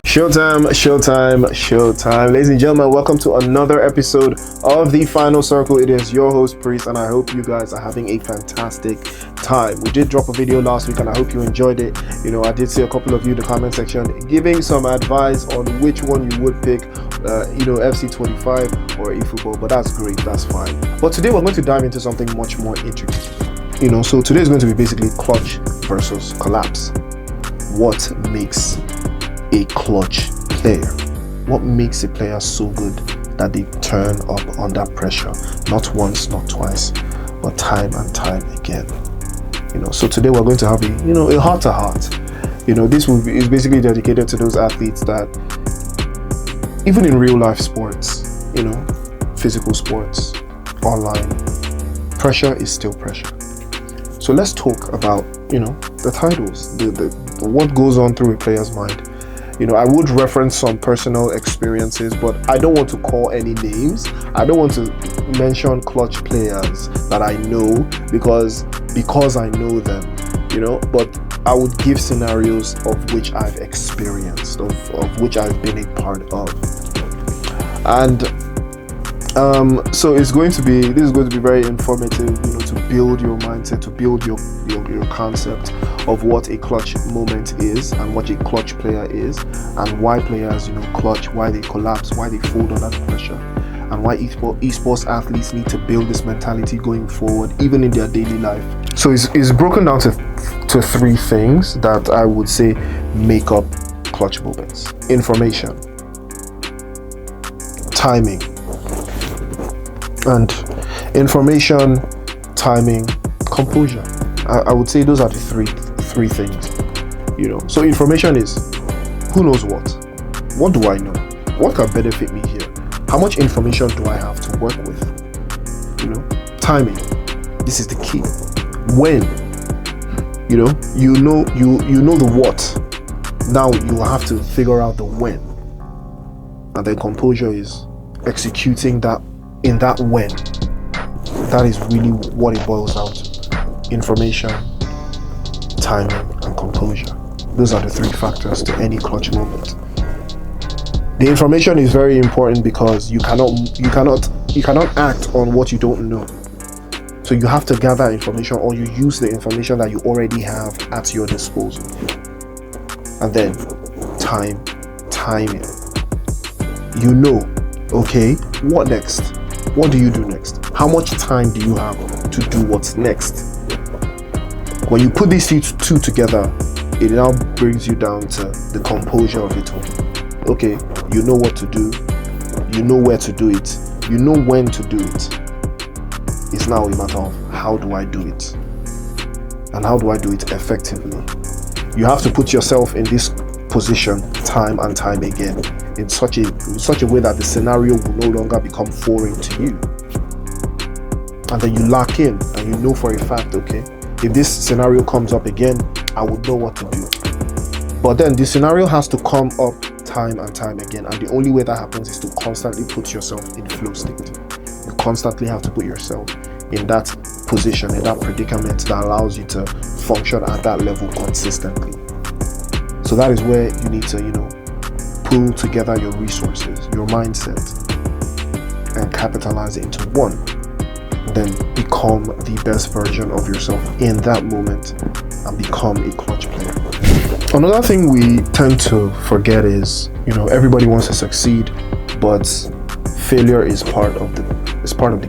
Showtime, showtime, showtime. Ladies and gentlemen, welcome to another episode of The Final Circle. It is your host, Priest, and I hope you guys are having a fantastic time. We did drop a video last week and I hope you enjoyed it. I did see a couple of you in the comment section giving some advice on which one you would pick, FC25 or eFootball, but that's great, that's fine. But today we're going to dive into something much more intricate. So today is going to be basically clutch versus collapse. What makes a clutch player? What makes a player so good that they turn up under pressure, not once, not twice, but time and time again? So today we're going to have a heart to heart. This is basically dedicated to those athletes that, even in real life sports, physical sports, online, pressure is still pressure. So let's talk about the titles, the what goes on through a player's mind. I would reference some personal experiences, but I don't want to call any names. I don't want to mention clutch players that I know because I know them, but I would give scenarios of which I've experienced, of which I've been a part of. And so this is going to be very informative, to build your mindset, to build your concept of what a clutch moment is and what a clutch player is, and why players clutch, why they collapse, why they fold under pressure, and why esports athletes need to build this mentality going forward, even in their daily life. So it's broken down to three things that I would say make up clutch moments: information, timing, and composure. I would say those are the three things. So information is, who knows what do I know, what can benefit me here, how much information do I have to work with. Timing, this is the key. When you know the what, now you have to figure out the when. And then composure is executing that in that when. That is really what it boils down to. Information, timing, and composure. Those are the three factors to any clutch moment. The information is very important because you cannot act on what you don't know. So you have to gather information, or you use the information that you already have at your disposal. And then timing. Okay, what next? What do you do next? How much time do you have to do what's next? When you put these two together, it now brings you down to the composure of it all. Okay, you know what to do, you know where to do it, you know when to do it. It's now a matter of, how do I do it? And how do I do it effectively? You have to put yourself in this position time and time again, in such a way that the scenario will no longer become foreign to you. And then you lock in and you know for a fact, okay, if this scenario comes up again, I would know what to do. But then the scenario has to come up time and time again, and the only way that happens is to constantly put yourself in flow state. You constantly have to put yourself in that position, in that predicament that allows you to function at that level consistently. So that is where you need to, pull together your resources, your mindset, and capitalize it into one. Then become the best version of yourself in that moment and become a clutch player. Another thing we tend to forget is, everybody wants to succeed, but failure is part of the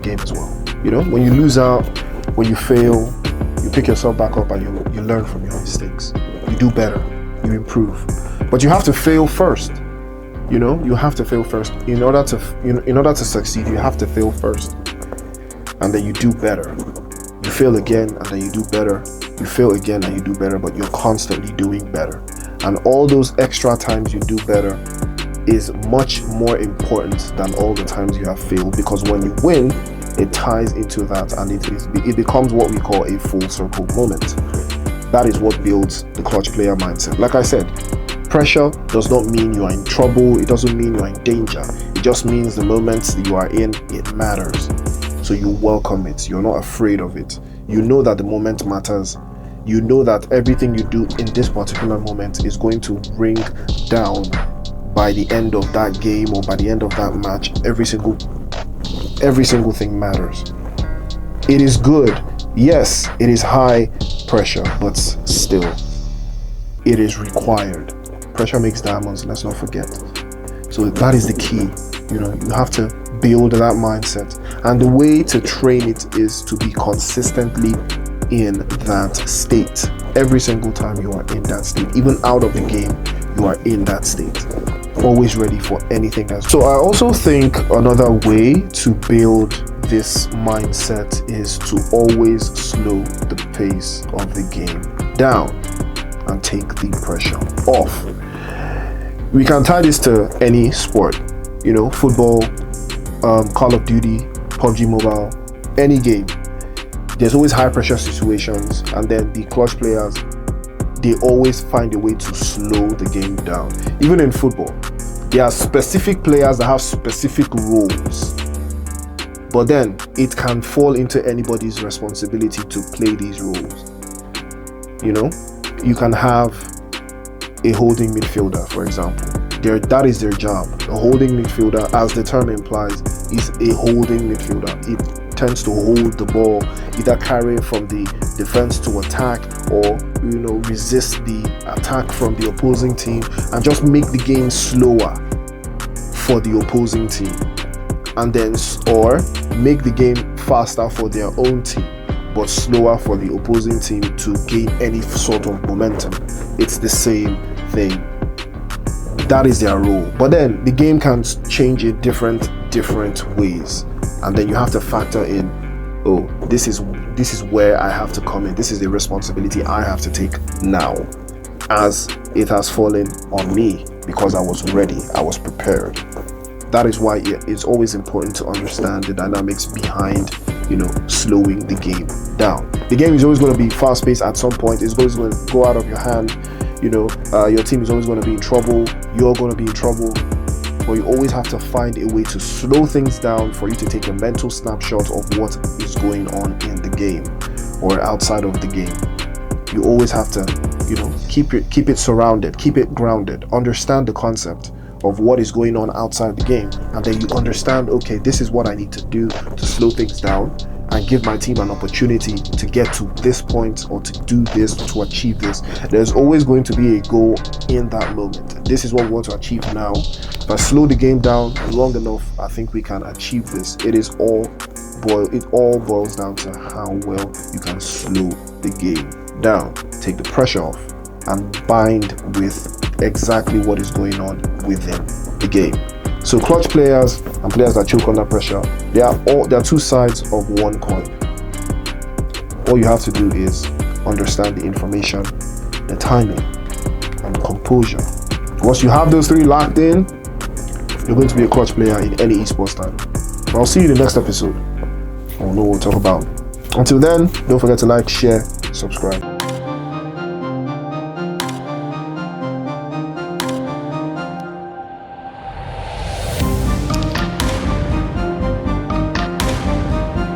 game as well. When you lose out, when you fail, you pick yourself back up and you learn from your mistakes. You do better, you improve. But you have to fail first. You have to fail first. In order to succeed, you have to fail first. And then you do better. You fail again, and then you do better. You fail again, and you do better, but you're constantly doing better. And all those extra times you do better is much more important than all the times you have failed, because when you win, it ties into that, and it becomes what we call a full circle moment. That is what builds the clutch player mindset. Like I said, pressure does not mean you are in trouble. It doesn't mean you are in danger. It just means the moments that you are in, it matters. So you welcome it. You're not afraid of it. You know that the moment matters. You know that everything you do in this particular moment is going to bring down by the end of that game or by the end of that match, every single thing matters. It is good. Yes, it is high pressure, but still, it is required. Pressure makes diamonds, let's not forget. So that is the key. You have to build that mindset. And the way to train it is to be consistently in that state. Every single time you are in that state, even out of the game, you are in that state. Always ready for anything else. So I also think another way to build this mindset is to always slow the pace of the game down and take the pressure off. We can tie this to any sport, football, Call of Duty, PUBG Mobile, any game. There's always high pressure situations, and then the clutch players, they always find a way to slow the game down. Even in football, there are specific players that have specific roles, but then it can fall into anybody's responsibility to play these roles. You can have a holding midfielder, for example. That is their job. A holding midfielder, as the term implies, is a holding midfielder. It tends to hold the ball, either carry it from the defense to attack, or resist the attack from the opposing team and just make the game slower for the opposing team, and then or make the game faster for their own team but slower for the opposing team to gain any sort of momentum. It's the same thing. That is their role. But then the game can change in different ways, and then you have to factor in, this is where I have to come in. This is the responsibility I have to take now, as it has fallen on me because I was ready, I was prepared. That is why it's always important to understand the dynamics behind slowing the game down. The game is always going to be fast-paced at some point. It's always going to go out of your hand. Your team is always going to be in trouble. You're going to be in trouble. But you always have to find a way to slow things down for you to take a mental snapshot of what is going on in the game or outside of the game. You always have to, keep it surrounded, keep it grounded, understand the concept of what is going on outside the game, and then you understand, okay, this is what I need to do to slow things down and give my team an opportunity to get to this point or to do this, to achieve this. There's always going to be a goal in that moment. This is what we want to achieve now. If I slow the game down long enough, I think we can achieve this. It all boils down to how well you can slow the game down, take the pressure off, and bind with exactly what is going on within the game. So clutch players and players that choke under pressure, they are two sides of one coin. All you have to do is understand the information, the timing, and the composure. Once you have those three locked in, you're going to be a clutch player in any esports title. I'll see you in the next episode. I will know what we'll talk about. Until then, don't forget to like, share, subscribe.